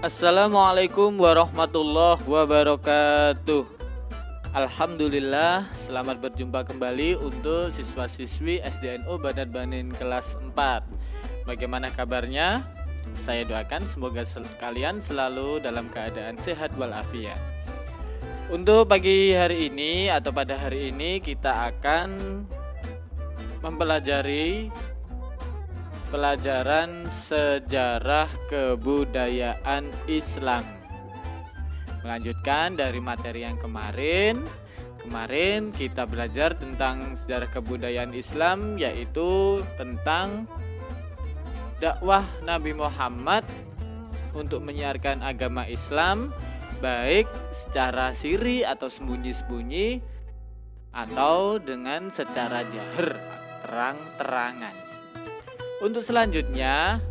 Assalamualaikum warahmatullahi wabarakatuh. Alhamdulillah, selamat berjumpa kembali untuk siswa-siswi SDNU Banat Banin kelas 4. Bagaimana kabarnya? Saya doakan semoga kalian selalu dalam keadaan sehat walafiat. Untuk pagi hari ini atau pada hari ini kita akan mempelajari pelajaran sejarah kebudayaan Islam. Melanjutkan dari materi yang kemarin kita belajar tentang sejarah kebudayaan Islam, yaitu tentang dakwah Nabi Muhammad untuk menyiarkan agama Islam, baik secara siri atau sembunyi-sembunyi atau dengan secara jahar, terang-terangan. Untuk selanjutnya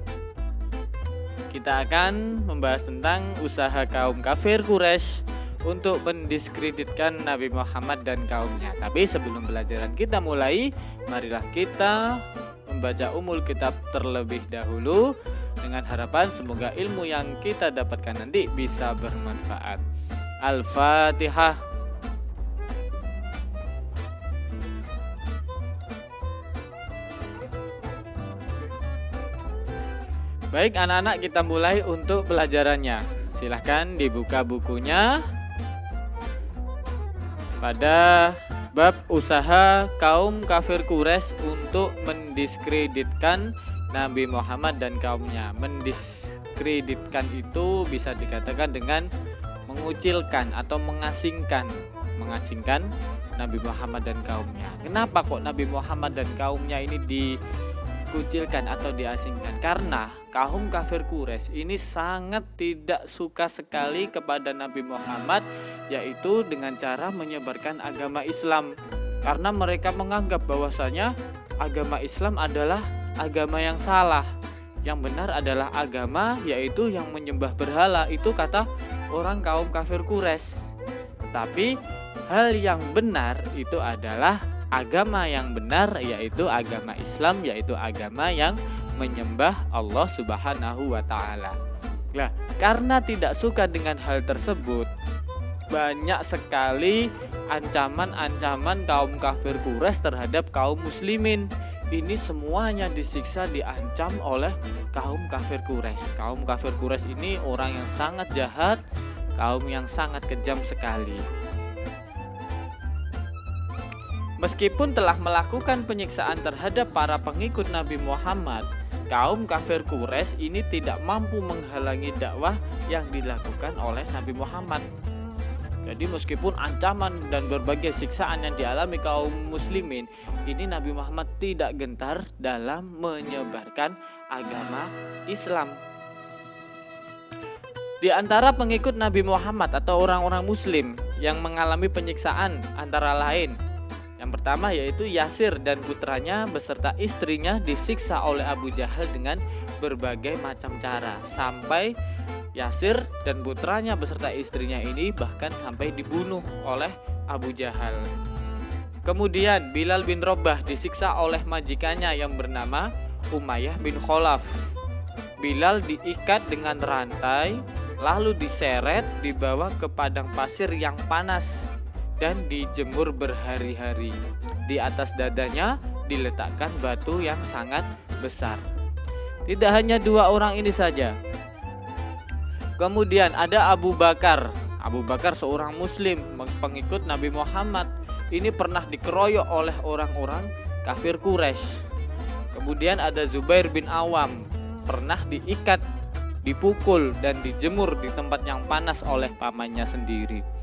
kita akan membahas tentang usaha kaum kafir Quraisy untuk mendiskreditkan Nabi Muhammad dan kaumnya. Tapi sebelum pelajaran kita mulai, marilah kita membaca umul kitab terlebih dahulu dengan harapan semoga ilmu yang kita dapatkan nanti bisa bermanfaat. Al-Fatihah. Baik anak-anak, kita mulai untuk pelajarannya. Silahkan dibuka bukunya pada bab usaha kaum kafir Quraisy untuk mendiskreditkan Nabi Muhammad dan kaumnya. Mendiskreditkan itu bisa dikatakan dengan mengucilkan atau mengasingkan Nabi Muhammad dan kaumnya. Kenapa kok Nabi Muhammad dan kaumnya ini dikucilkan atau diasingkan? Karena kaum kafir Quraisy ini sangat tidak suka sekali kepada Nabi Muhammad, yaitu dengan cara menyebarkan agama Islam. Karena mereka menganggap bahwasanya agama Islam adalah agama yang salah. Yang benar adalah agama yaitu yang menyembah berhala. Itu kata orang kaum kafir Quraisy. Tetapi hal yang benar itu adalah agama yang benar, yaitu agama Islam, yaitu agama yang menyembah Allah Subhanahu wa ta'ala. Nah, karena tidak suka dengan hal tersebut, banyak sekali ancaman-ancaman kaum kafir Quraisy terhadap kaum muslimin. Ini semuanya disiksa, diancam oleh kaum kafir Quraisy. Kaum kafir Quraisy ini orang yang sangat jahat, kaum yang sangat kejam sekali. Meskipun telah melakukan penyiksaan terhadap para pengikut Nabi Muhammad, kaum kafir Quraisy ini tidak mampu menghalangi dakwah yang dilakukan oleh Nabi Muhammad. Jadi meskipun ancaman dan berbagai siksaan yang dialami kaum muslimin, ini Nabi Muhammad tidak gentar dalam menyebarkan agama Islam. Di antara pengikut Nabi Muhammad atau orang-orang muslim yang mengalami penyiksaan antara lain, yang pertama yaitu Yasir dan putranya beserta istrinya disiksa oleh Abu Jahal dengan berbagai macam cara. Sampai Yasir dan putranya beserta istrinya ini bahkan sampai dibunuh oleh Abu Jahal. Kemudian Bilal bin Rabah disiksa oleh majikannya yang bernama Umayyah bin Khalaf. Bilal diikat dengan rantai lalu diseret dibawa ke padang pasir yang panas dan dijemur berhari-hari. Di atas dadanya diletakkan batu yang sangat besar. Tidak hanya dua orang ini saja. Kemudian ada Abu Bakar. Abu Bakar seorang muslim, pengikut Nabi Muhammad. Ini pernah dikeroyok oleh orang-orang kafir Quraisy. Kemudian ada Zubair bin Awam, pernah diikat, dipukul dan dijemur di tempat yang panas oleh pamannya sendiri.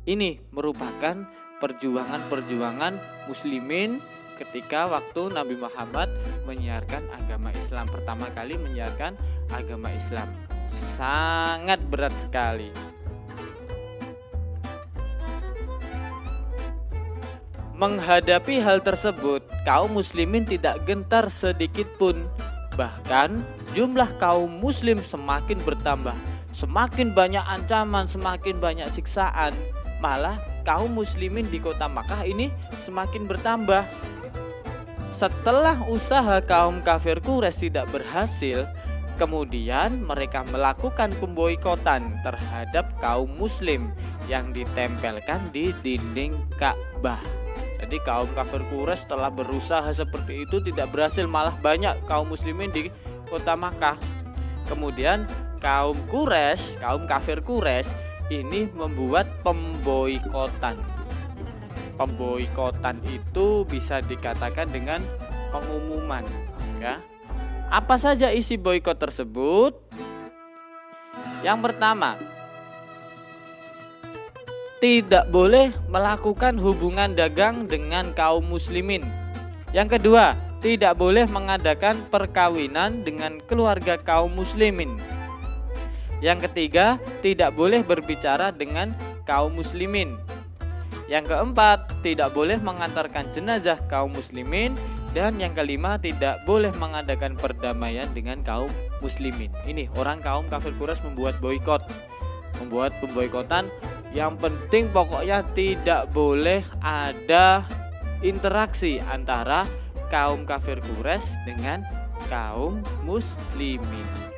Ini merupakan perjuangan muslimin ketika waktu Nabi Muhammad menyiarkan agama Islam. Pertama kali menyiarkan agama Islam. Sangat berat sekali. Menghadapi hal tersebut, kaum muslimin tidak gentar sedikit pun. Bahkan jumlah kaum muslim semakin bertambah. Semakin banyak ancaman, semakin banyak siksaan. Malah kaum muslimin di kota Makkah ini semakin bertambah. Setelah usaha kaum kafir Quraisy tidak berhasil, Kemudian mereka melakukan pemboikotan terhadap kaum muslim yang ditempelkan di dinding Ka'bah. Jadi kaum kafir Quraisy setelah berusaha seperti itu tidak berhasil, malah banyak kaum muslimin di kota Makkah. Kemudian kaum kafir Quraisy ini membuat pemboikotan. Pemboikotan itu bisa dikatakan dengan pengumuman, ya. Apa saja isi boikot tersebut? Yang pertama, tidak boleh melakukan hubungan dagang dengan kaum muslimin. Yang kedua, tidak boleh mengadakan perkawinan dengan keluarga kaum muslimin. Yang ketiga, tidak boleh berbicara dengan kaum muslimin. Yang keempat, tidak boleh mengantarkan jenazah kaum muslimin. Dan yang kelima, tidak boleh mengadakan perdamaian dengan kaum muslimin. Ini orang kaum kafir Quraisy membuat pemboikotan. Yang penting pokoknya tidak boleh ada interaksi antara kaum kafir Quraisy dengan kaum muslimin.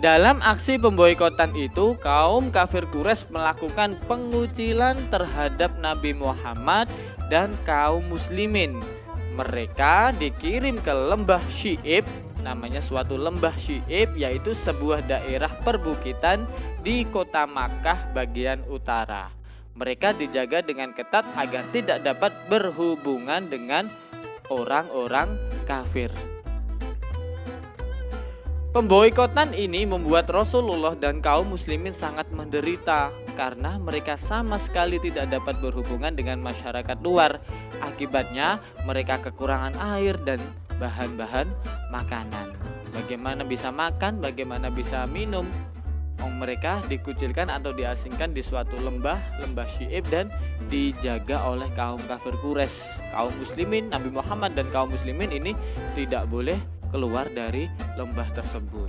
Dalam aksi pemboikotan itu, kaum kafir Quraisy melakukan pengucilan terhadap Nabi Muhammad dan kaum muslimin. Mereka dikirim ke lembah Syi'ib, namanya suatu lembah Syi'ib, yaitu sebuah daerah perbukitan di kota Makkah bagian utara. Mereka dijaga dengan ketat agar tidak dapat berhubungan dengan orang-orang kafir. Pemboikotan ini membuat Rasulullah dan kaum muslimin sangat menderita karena mereka sama sekali tidak dapat berhubungan dengan masyarakat luar. Akibatnya mereka kekurangan air dan bahan-bahan makanan. Bagaimana bisa makan, bagaimana bisa minum? Mereka dikucilkan atau diasingkan di suatu lembah Syi'ib dan dijaga oleh kaum kafir Quraisy. Kaum muslimin, Nabi Muhammad dan kaum muslimin ini tidak boleh keluar dari lembah tersebut.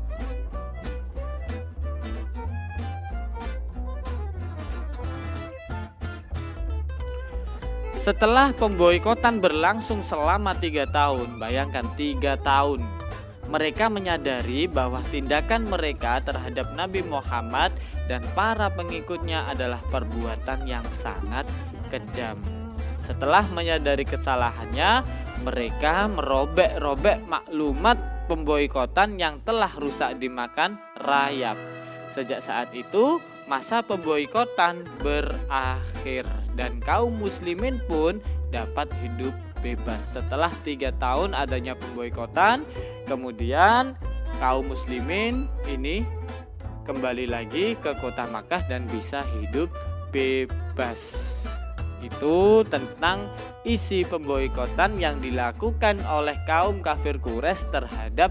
Setelah pemboikotan berlangsung selama 3 tahun, bayangkan 3 tahun, mereka menyadari bahwa tindakan mereka terhadap Nabi Muhammad dan para pengikutnya adalah perbuatan yang sangat kejam. Setelah menyadari kesalahannya, mereka merobek-robek maklumat pemboikotan yang telah rusak dimakan rayap. Sejak saat itu, masa pemboikotan berakhir dan kaum muslimin pun dapat hidup bebas. Setelah 3 tahun adanya pemboikotan, kemudian kaum muslimin ini kembali lagi ke kota Makkah dan bisa hidup bebas. Itu tentang isi pemboikotan yang dilakukan oleh kaum kafir Quraisy terhadap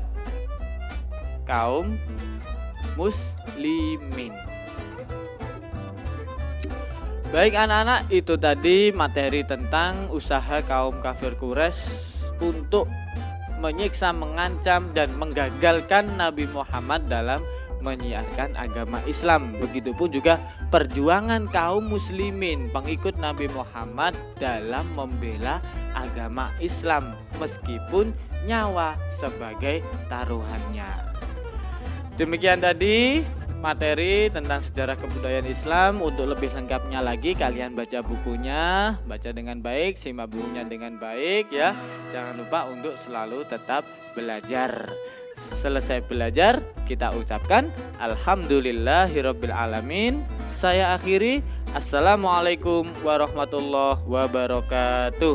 kaum muslimin. Baik anak-anak, itu tadi materi tentang usaha kaum kafir Quraisy untuk menyiksa, mengancam, dan menggagalkan Nabi Muhammad dalam menyiarkan agama Islam. Begitupun juga perjuangan kaum muslimin pengikut Nabi Muhammad dalam membela agama Islam meskipun nyawa sebagai taruhannya. Demikian tadi materi tentang sejarah kebudayaan Islam. Untuk lebih lengkapnya lagi kalian baca bukunya, baca dengan baik, simak bukunya dengan baik ya. Jangan lupa untuk selalu tetap belajar. Selesai belajar, kita ucapkan alhamdulillahirabbil alamin. Saya akhiri, assalamualaikum warahmatullahi wabarakatuh.